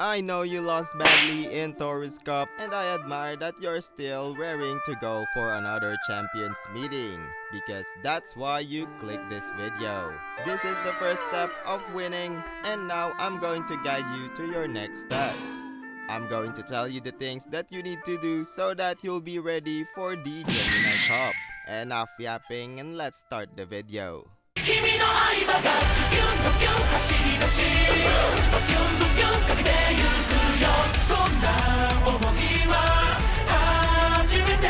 I know you lost badly in Taurus Cup, and I admire that you're still raring to go for another champions meeting, because that's why you click this video. This is the first step of winning, and now I'm going to guide you to your next step. I'm going to tell you the things that you need to do so that you'll be ready for the Gemini Cup. Enough yapping, and let's start the video. 君の愛馬がズキュンドキュン走り出しドキュンドキュンかけてゆくよこんな想いは初めて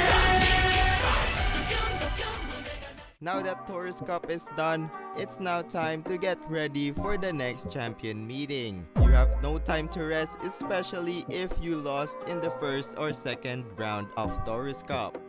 Now that Taurus Cup is done, it's now time to get ready for the next champion meeting. You have no time to rest, especially if you lost in the first or second round of Taurus Cup.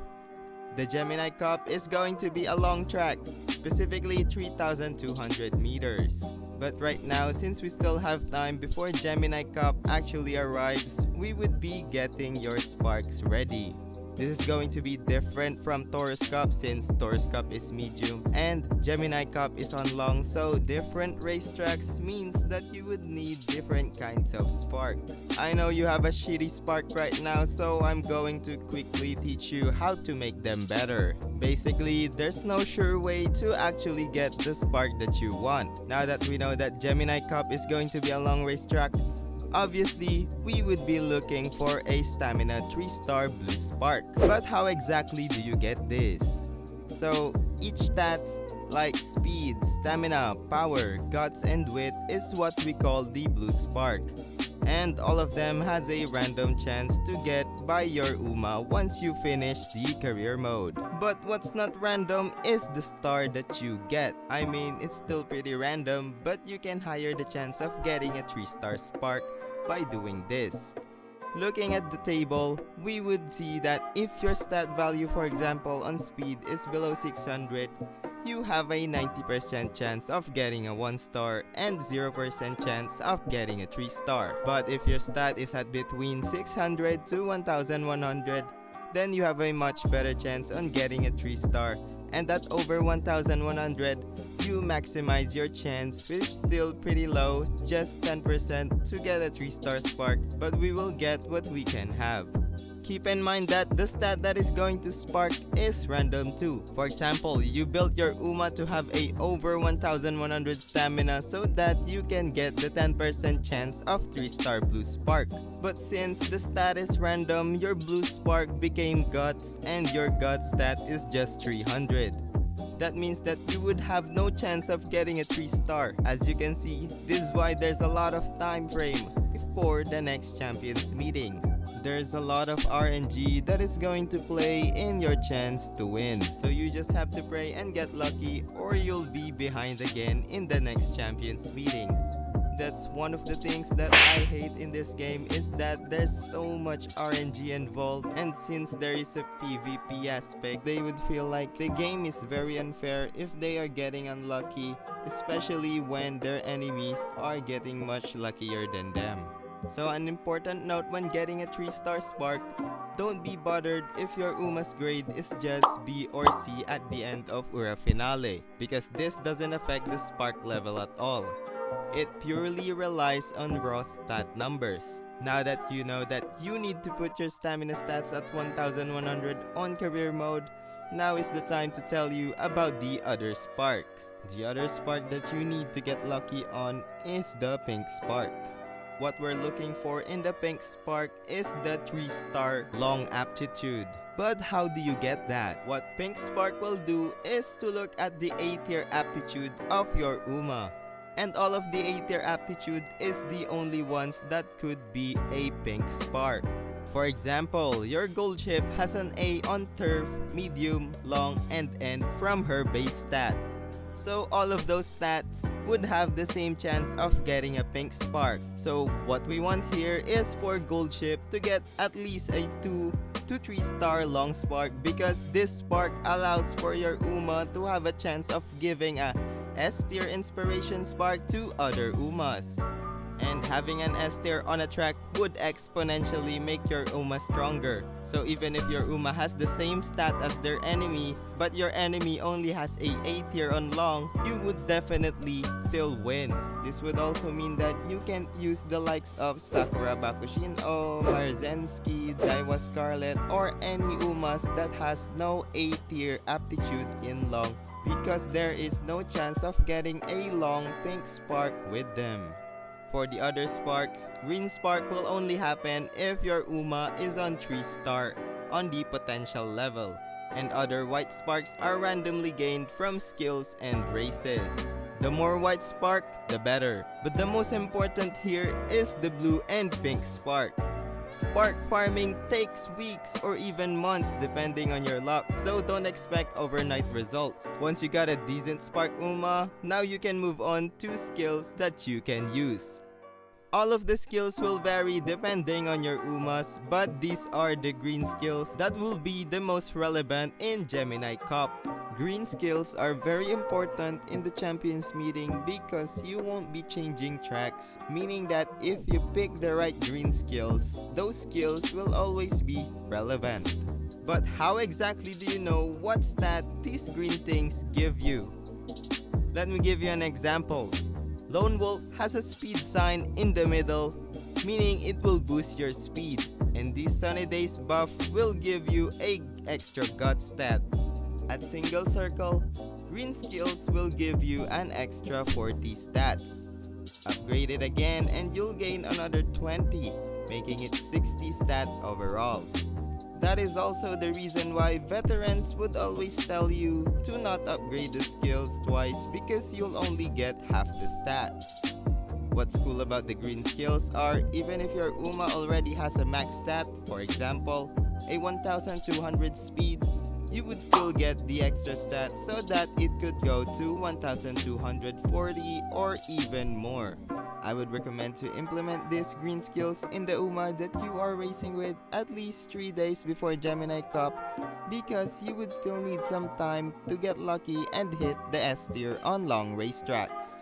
The Gemini Cup is going to be a long track, specifically 3,200 meters. But right now, since we still have time before Gemini Cup actually arrives, we would be getting your sparks ready. This is going to be different from Taurus Cup since Taurus Cup is medium and Gemini Cup is on long, so different racetracks means that you would need different kinds of spark. I know you have a shitty spark right now, so I'm going to quickly teach you how to make them better. Basically, there's no sure way to actually get the spark that you want. Now that we know that Gemini Cup is going to be a long racetrack, obviously, we would be looking for a stamina 3-star blue spark. But how exactly do you get this? So, each stats like speed, stamina, power, guts, and wit is what we call the blue spark. And all of them has a random chance to get by your UMA once you finish the career mode. But what's not random is the star that you get. I mean, it's still pretty random, but you can higher the chance of getting a 3-star spark by doing this. Looking at the table, we would see that if your stat value, for example, on speed is below 600, you have a 90% chance of getting a 1-star and 0% chance of getting a 3-star. But if your stat is at between 600 to 1100, then you have a much better chance on getting a 3-star, and at over 1100, you maximize your chance, which is still pretty low, just 10% to get a 3-star spark, but we will get what we can have. Keep in mind that the stat that is going to spark is random too. For example, you built your UMA to have a over 1100 stamina so that you can get the 10% chance of 3-star blue spark. But since the stat is random, your blue spark became guts and your guts stat is just 300. That means that you would have no chance of getting a 3-star. As you can see, this is why there's a lot of time frame before the next champions meeting. There's a lot of RNG that is going to play in your chance to win. So you just have to pray and get lucky, or you'll be behind again in the next champions meeting. That's one of the things that I hate in this game, is that there's so much RNG involved, and since there is a PvP aspect, they would feel like the game is very unfair if they are getting unlucky, especially when their enemies are getting much luckier than them. So an important note when getting a 3-star spark, don't be bothered if your UMA's grade is just B or C at the end of URA Finale, because this doesn't affect the spark level at all. It purely relies on raw stat numbers. Now that you know that you need to put your stamina stats at 1100 on career mode, now is the time to tell you about the other spark. The other spark that you need to get lucky on is the pink spark. What we're looking for in the pink spark is the 3-star long aptitude. But how do you get that? What pink spark will do is to look at the A-tier aptitude of your UMA. And all of the A-tier aptitude is the only ones that could be a pink spark. For example, your gold ship has an A on turf, medium, long, and end from her base stat. So all of those stats would have the same chance of getting a pink spark. So what we want here is for gold ship to get at least a 2 to 3-star long spark, because this spark allows for your UMA to have a chance of giving a S-tier inspiration spark to other UMAs. And having an S tier on a track would exponentially make your UMA stronger. So even if your UMA has the same stat as their enemy, but your enemy only has a tier on long, you would definitely still win. This would also mean that you can't use the likes of Sakura Bakushino, Marzensky, Daiwa Scarlet, or any UMAs that has no A tier aptitude in long, because there is no chance of getting a long pink spark with them. For the other sparks, green spark will only happen if your UMA is on 3-star on the potential level, and other white sparks are randomly gained from skills and races. The more white spark, the better, but the most important here is the blue and pink spark. Spark farming takes weeks or even months depending on your luck, so don't expect overnight results. Once you got a decent spark UMA, now you can move on to skills that you can use. All of the skills will vary depending on your UMAs, but these are the green skills that will be the most relevant in Gemini Cup. Green skills are very important in the champions meeting because you won't be changing tracks, meaning that if you pick the right green skills, those skills will always be relevant. But how exactly do you know what stat these green things give you? Let me give you an example. Lone Wolf has a speed sign in the middle, meaning it will boost your speed, and this Sunny Days buff will give you a extra gut stat. At single circle, green skills will give you an extra 40 stats. Upgrade it again and you'll gain another 20, making it 60 stat overall. That is also the reason why veterans would always tell you to not upgrade the skills twice, because you'll only get half the stat. What's cool about the green skills are, even if your UMA already has a max stat, for example, a 1200 speed, you would still get the extra stat so that it could go to 1240 or even more. I would recommend to implement these green skills in the UMA that you are racing with at least 3 days before Gemini Cup, because you would still need some time to get lucky and hit the S tier on long racetracks.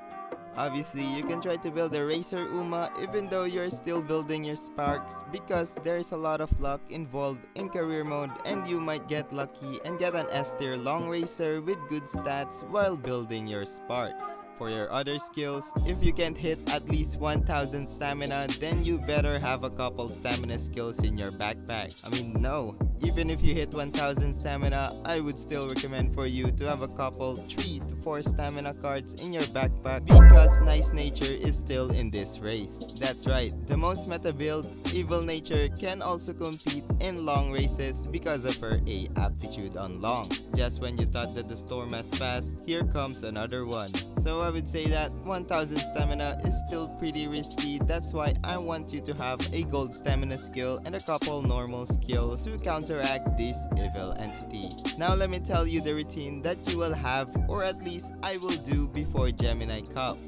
Obviously, you can try to build a racer UMA even though you're still building your sparks, because there's a lot of luck involved in career mode and you might get lucky and get an S tier long racer with good stats while building your sparks. For your other skills, if you can't hit at least 1000 stamina, then you better have a couple stamina skills in your backpack. No, even if you hit 1000 stamina, I would still recommend for you to have a couple 3 to 4 stamina cards in your backpack, because Nice Nature is still in this race. That's right, the most meta build, Evil Nature, can also compete in long races because of her A aptitude on long. Just when you thought that the storm has passed, here comes another one. So I would say that 1000 stamina is still pretty risky. That's why I want you to have a gold stamina skill and a couple normal skills to counteract this evil entity. Now let me tell you the routine that you will have, or at least I will do before Gemini Cup.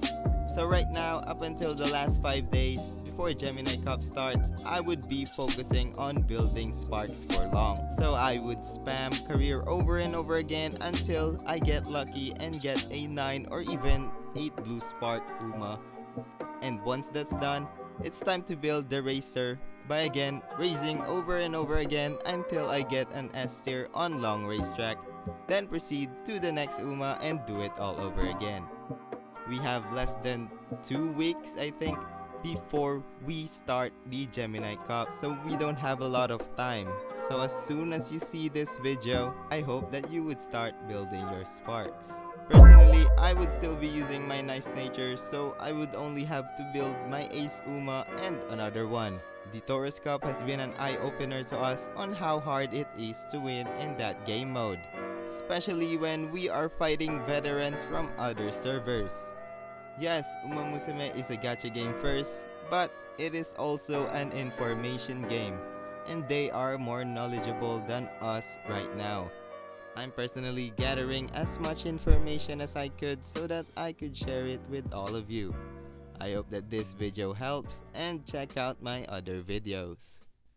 So right now, up until the last 5 days before Gemini Cup starts, I would be focusing on building sparks for long. So I would spam career over and over again until I get lucky and get a 9 or even 8 blue spark UMA. And once that's done, it's time to build the racer by again racing over and over again until I get an S tier on long racetrack. Then proceed to the next UMA and do it all over again. We have less than 2 weeks, I think, before we start the Gemini Cup, so we don't have a lot of time. So as soon as you see this video, I hope that you would start building your sparks. Personally, I would still be using my Nice Nature, so I would only have to build my Ace UMA and another one. The Taurus Cup has been an eye-opener to us on how hard it is to win in that game mode, especially when we are fighting veterans from other servers. Yes, Umamusume is a gacha game first, but it is also an information game, and they are more knowledgeable than us right now. I'm personally gathering as much information as I could so that I could share it with all of you. I hope that this video helps, and check out my other videos.